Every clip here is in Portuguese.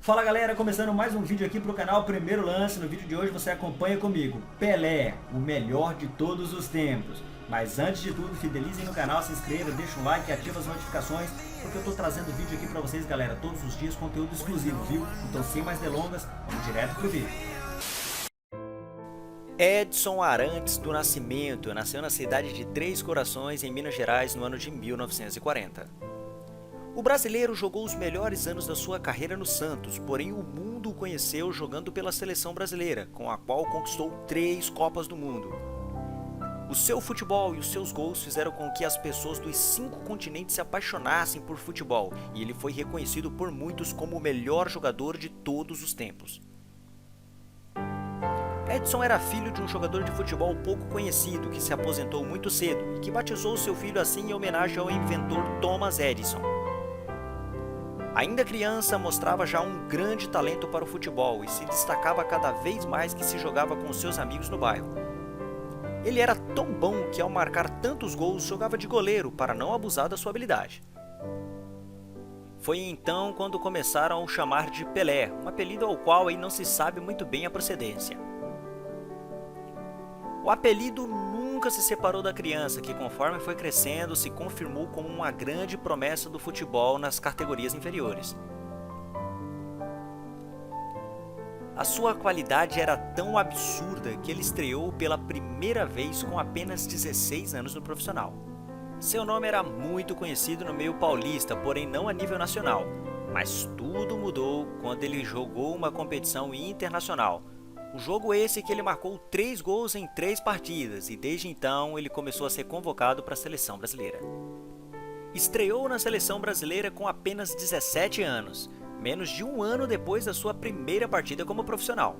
Fala galera, começando mais um vídeo aqui pro canal Primeiro Lance. No vídeo de hoje você acompanha comigo Pelé, o melhor de todos os tempos. Mas antes de tudo, fidelizem no canal, se inscreva, deixa um like e ativa as notificações, porque eu tô trazendo vídeo aqui pra vocês, galera, todos os dias, conteúdo exclusivo, viu? Então sem mais delongas, vamos direto pro vídeo. Edson Arantes do Nascimento nasceu na cidade de Três Corações, em Minas Gerais, no ano de 1940. O brasileiro jogou os melhores anos da sua carreira no Santos, porém o mundo o conheceu jogando pela seleção brasileira, com a qual conquistou 3 Copas do Mundo. O seu futebol e os seus gols fizeram com que as pessoas dos 5 continentes se apaixonassem por futebol, e ele foi reconhecido por muitos como o melhor jogador de todos os tempos. Edson era filho de um jogador de futebol pouco conhecido que se aposentou muito cedo e que batizou seu filho assim em homenagem ao inventor Thomas Edison. Ainda criança, mostrava já um grande talento para o futebol e se destacava cada vez mais que se jogava com seus amigos no bairro. Ele era tão bom que ao marcar tantos gols jogava de goleiro para não abusar da sua habilidade. Foi então quando começaram a o chamar de Pelé, um apelido ao qual aí não se sabe muito bem a procedência. O apelido nunca se separou da criança, que conforme foi crescendo se confirmou como uma grande promessa do futebol nas categorias inferiores. A sua qualidade era tão absurda que ele estreou pela primeira vez com apenas 16 anos no profissional. Seu nome era muito conhecido no meio paulista, porém não a nível nacional, mas tudo mudou quando ele jogou uma competição internacional. O jogo esse que ele marcou 3 gols em 3 partidas e desde então ele começou a ser convocado para a seleção brasileira. Estreou na seleção brasileira com apenas 17 anos, menos de um ano depois da sua primeira partida como profissional.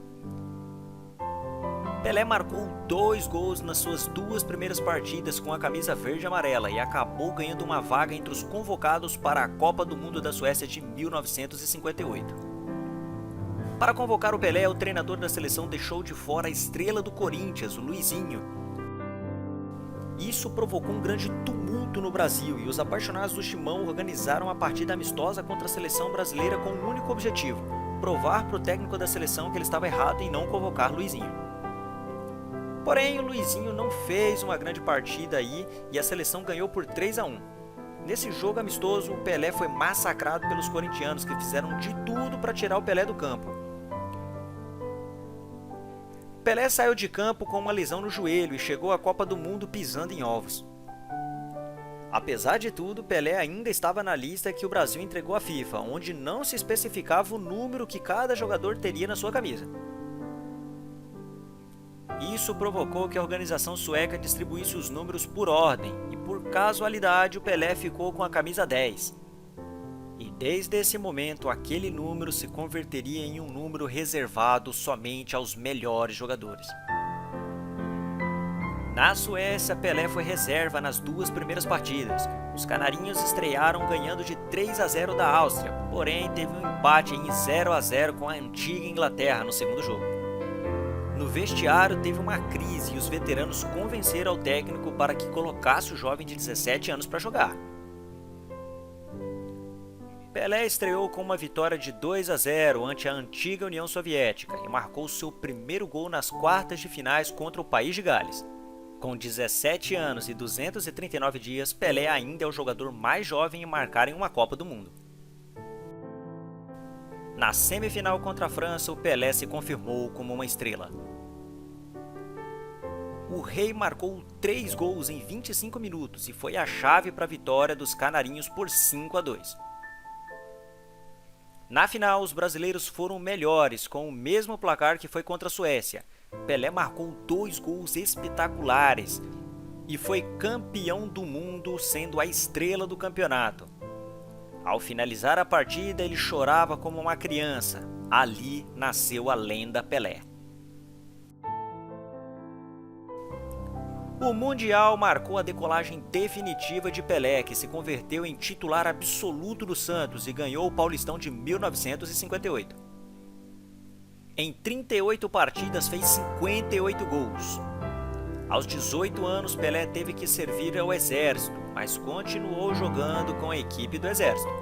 Pelé marcou 2 gols nas suas 2 primeiras partidas com a camisa verde e amarela e acabou ganhando uma vaga entre os convocados para a Copa do Mundo da Suécia de 1958. Para convocar o Pelé, o treinador da seleção deixou de fora a estrela do Corinthians, o Luizinho. Isso provocou um grande tumulto no Brasil e os apaixonados do Timão organizaram a partida amistosa contra a seleção brasileira com um único objetivo: provar para o técnico da seleção que ele estava errado em não convocar Luizinho. Porém, o Luizinho não fez uma grande partida aí e a seleção ganhou por 3-1. Nesse jogo amistoso, o Pelé foi massacrado pelos corintianos, que fizeram de tudo para tirar o Pelé do campo. Pelé saiu de campo com uma lesão no joelho e chegou à Copa do Mundo pisando em ovos. Apesar de tudo, Pelé ainda estava na lista que o Brasil entregou à FIFA, onde não se especificava o número que cada jogador teria na sua camisa. Isso provocou que a organização sueca distribuísse os números por ordem, e por casualidade o Pelé ficou com a camisa 10. E desde esse momento, aquele número se converteria em um número reservado somente aos melhores jogadores. Na Suécia, Pelé foi reserva nas 2 primeiras partidas. Os canarinhos estrearam ganhando de 3-0 da Áustria, porém teve um empate em 0-0 com a antiga Inglaterra no segundo jogo. No vestiário teve uma crise e os veteranos convenceram o técnico para que colocasse o jovem de 17 anos para jogar. Pelé estreou com uma vitória de 2-0 ante a antiga União Soviética e marcou seu primeiro gol nas quartas de finais contra o País de Gales. Com 17 anos e 239 dias, Pelé ainda é o jogador mais jovem em marcar em uma Copa do Mundo. Na semifinal contra a França, o Pelé se confirmou como uma estrela. O Rei marcou 3 gols em 25 minutos e foi a chave para a vitória dos canarinhos por 5-2. Na final, os brasileiros foram melhores, com o mesmo placar que foi contra a Suécia. Pelé marcou 2 gols espetaculares e foi campeão do mundo, sendo a estrela do campeonato. Ao finalizar a partida, ele chorava como uma criança. Ali nasceu a lenda Pelé. O Mundial marcou a decolagem definitiva de Pelé, que se converteu em titular absoluto do Santos e ganhou o Paulistão de 1958. Em 38 partidas fez 58 gols. Aos 18 anos, Pelé teve que servir ao exército, mas continuou jogando com a equipe do exército.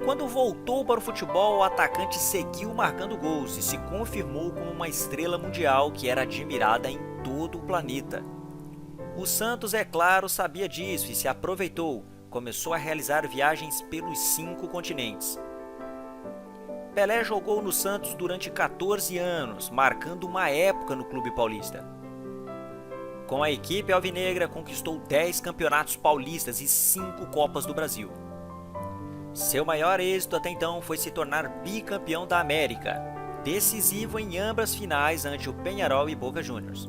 Quando voltou para o futebol, o atacante seguiu marcando gols e se confirmou como uma estrela mundial que era admirada em todo o planeta. O Santos, é claro, sabia disso e se aproveitou. Começou a realizar viagens pelos 5 continentes. Pelé jogou no Santos durante 14 anos, marcando uma época no clube paulista. Com a equipe alvinegra, conquistou 10 campeonatos paulistas e 5 Copas do Brasil. Seu maior êxito até então foi se tornar bicampeão da América, decisivo em ambas finais ante o Peñarol e Boca Juniors.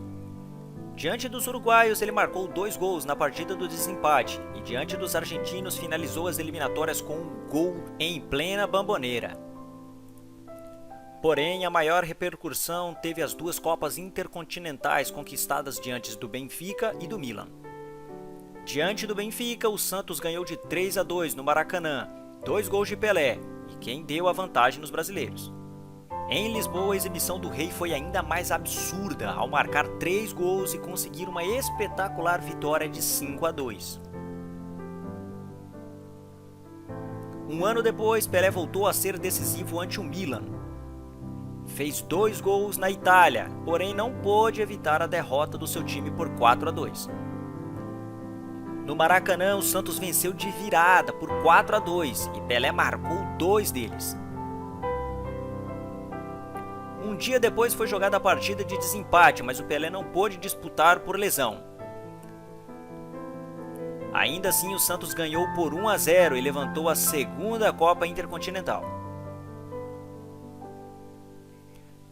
Diante dos uruguaios, ele marcou 2 gols na partida do desempate e diante dos argentinos finalizou as eliminatórias com um gol em plena Bombonera. Porém, a maior repercussão teve as 2 Copas Intercontinentais conquistadas diante do Benfica e do Milan. Diante do Benfica, o Santos ganhou de 3-2 no Maracanã, 2 gols de Pelé, e quem deu a vantagem nos brasileiros. Em Lisboa, a exibição do Rei foi ainda mais absurda ao marcar 3 gols e conseguir uma espetacular vitória de 5-2. Um ano depois, Pelé voltou a ser decisivo ante o Milan. Fez 2 gols na Itália, porém não pôde evitar a derrota do seu time por 4-2. No Maracanã, o Santos venceu de virada por 4-2 e Pelé marcou 2 deles. Um dia depois foi jogada a partida de desempate, mas o Pelé não pôde disputar por lesão. Ainda assim, o Santos ganhou por 1-0 e levantou a 2ª Copa Intercontinental.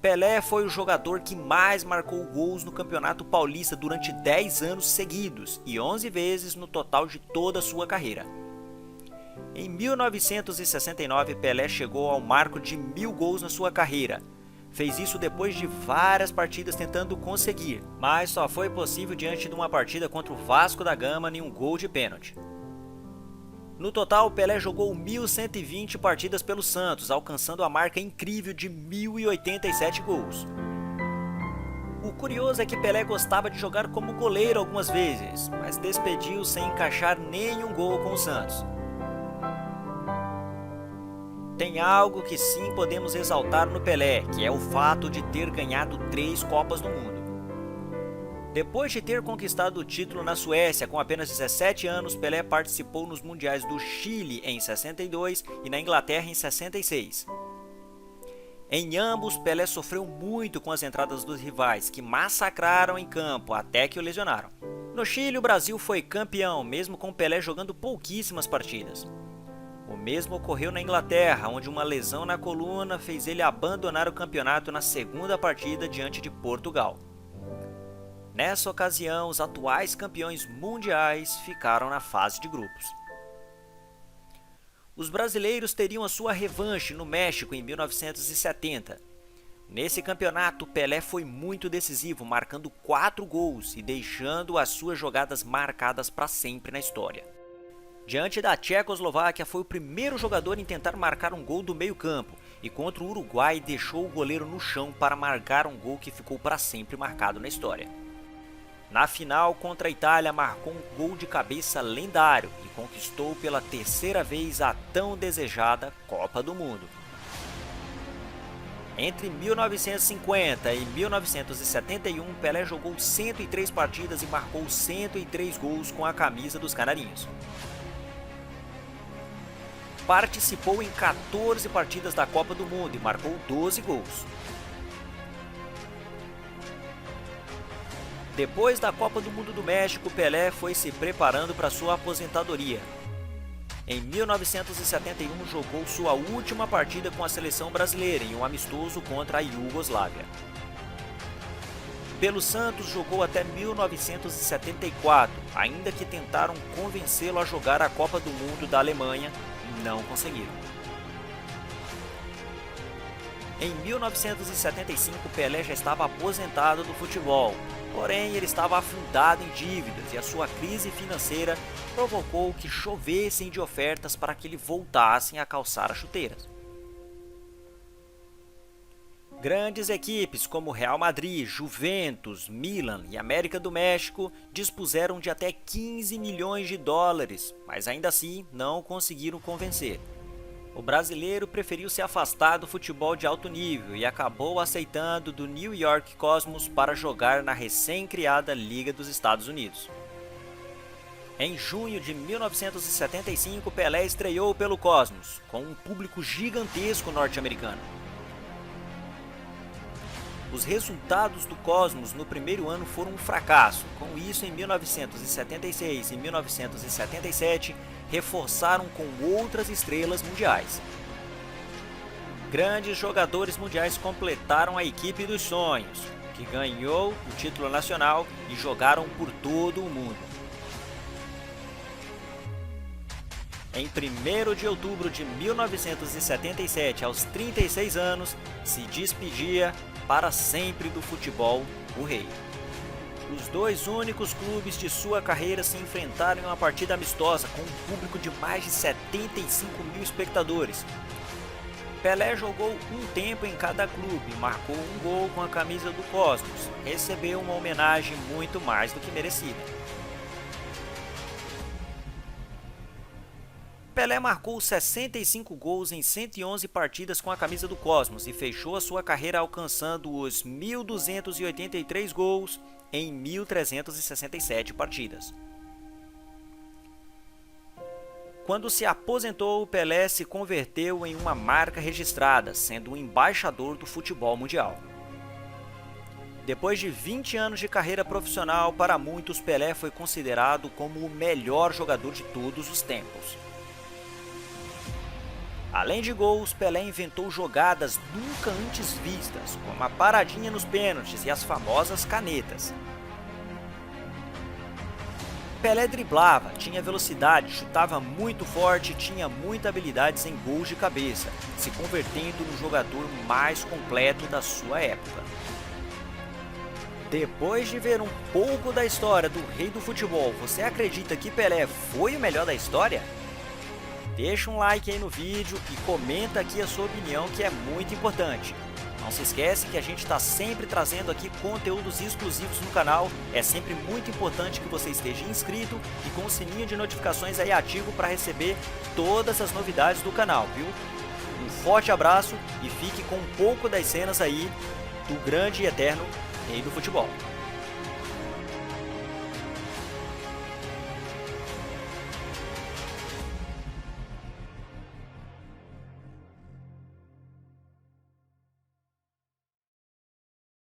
Pelé foi o jogador que mais marcou gols no Campeonato Paulista durante 10 anos seguidos e 11 vezes no total de toda a sua carreira. Em 1969, Pelé chegou ao marco de 1000 gols na sua carreira. Fez isso depois de várias partidas tentando conseguir, mas só foi possível diante de uma partida contra o Vasco da Gama em um gol de pênalti. No total, Pelé jogou 1.120 partidas pelo Santos, alcançando a marca incrível de 1.087 gols. O curioso é que Pelé gostava de jogar como goleiro algumas vezes, mas despediu sem encaixar nenhum gol com o Santos. Tem algo que sim podemos exaltar no Pelé, que é o fato de ter ganhado 3 Copas do Mundo. Depois de ter conquistado o título na Suécia com apenas 17 anos, Pelé participou nos Mundiais do Chile em 62 e na Inglaterra em 66. Em ambos, Pelé sofreu muito com as entradas dos rivais, que massacraram em campo até que o lesionaram. No Chile, o Brasil foi campeão, mesmo com Pelé jogando pouquíssimas partidas. O mesmo ocorreu na Inglaterra, onde uma lesão na coluna fez ele abandonar o campeonato na 2ª partida diante de Portugal. Nessa ocasião, os atuais campeões mundiais ficaram na fase de grupos. Os brasileiros teriam a sua revanche no México em 1970. Nesse campeonato, Pelé foi muito decisivo, marcando 4 gols e deixando as suas jogadas marcadas para sempre na história. Diante da Tchecoslováquia, foi o primeiro jogador em tentar marcar um gol do meio-campo e contra o Uruguai deixou o goleiro no chão para marcar um gol que ficou para sempre marcado na história. Na final contra a Itália, marcou um gol de cabeça lendário e conquistou pela 3ª vez a tão desejada Copa do Mundo. Entre 1950 e 1971, Pelé jogou 103 partidas e marcou 103 gols com a camisa dos Canarinhos. Participou em 14 partidas da Copa do Mundo e marcou 12 gols. Depois da Copa do Mundo do México, Pelé foi se preparando para sua aposentadoria. Em 1971, jogou sua última partida com a seleção brasileira em um amistoso contra a Iugoslávia. Pelo Santos, jogou até 1974, ainda que tentaram convencê-lo a jogar a Copa do Mundo da Alemanha e não conseguiram. Em 1975, Pelé já estava aposentado do futebol, porém ele estava afundado em dívidas e a sua crise financeira provocou que chovessem de ofertas para que ele voltasse a calçar as chuteiras. Grandes equipes como Real Madrid, Juventus, Milan e América do México dispuseram de até 15 milhões de dólares, mas ainda assim não conseguiram convencer. O brasileiro preferiu se afastar do futebol de alto nível e acabou aceitando do New York Cosmos para jogar na recém-criada Liga dos Estados Unidos. Em junho de 1975, Pelé estreou pelo Cosmos, com um público gigantesco norte-americano. Os resultados do Cosmos no primeiro ano foram um fracasso. Com isso, em 1976 e 1977, reforçaram com outras estrelas mundiais. Grandes jogadores mundiais completaram a equipe dos sonhos, que ganhou o título nacional e jogaram por todo o mundo. Em 1º de outubro de 1977, aos 36 anos, se despedia para sempre do futebol o Rei. Os dois únicos clubes de sua carreira se enfrentaram em uma partida amistosa com um público de mais de 75 mil espectadores. Pelé jogou um tempo em cada clube, marcou um gol com a camisa do Cosmos, recebeu uma homenagem muito mais do que merecida. Pelé marcou 65 gols em 111 partidas com a camisa do Cosmos e fechou a sua carreira alcançando os 1.283 gols em 1.367 partidas. Quando se aposentou, Pelé se converteu em uma marca registrada, sendo um embaixador do futebol mundial. Depois de 20 anos de carreira profissional, para muitos Pelé foi considerado como o melhor jogador de todos os tempos. Além de gols, Pelé inventou jogadas nunca antes vistas, como a paradinha nos pênaltis e as famosas canetas. Pelé driblava, tinha velocidade, chutava muito forte e tinha muitas habilidades em gols de cabeça, se convertendo no jogador mais completo da sua época. Depois de ver um pouco da história do rei do futebol, você acredita que Pelé foi o melhor da história? Deixa um like aí no vídeo e comenta aqui a sua opinião, que é muito importante. Não se esquece que a gente está sempre trazendo aqui conteúdos exclusivos no canal. É sempre muito importante que você esteja inscrito e com o sininho de notificações aí ativo para receber todas as novidades do canal, viu? Um forte abraço e fique com um pouco das cenas aí do grande e eterno rei do futebol.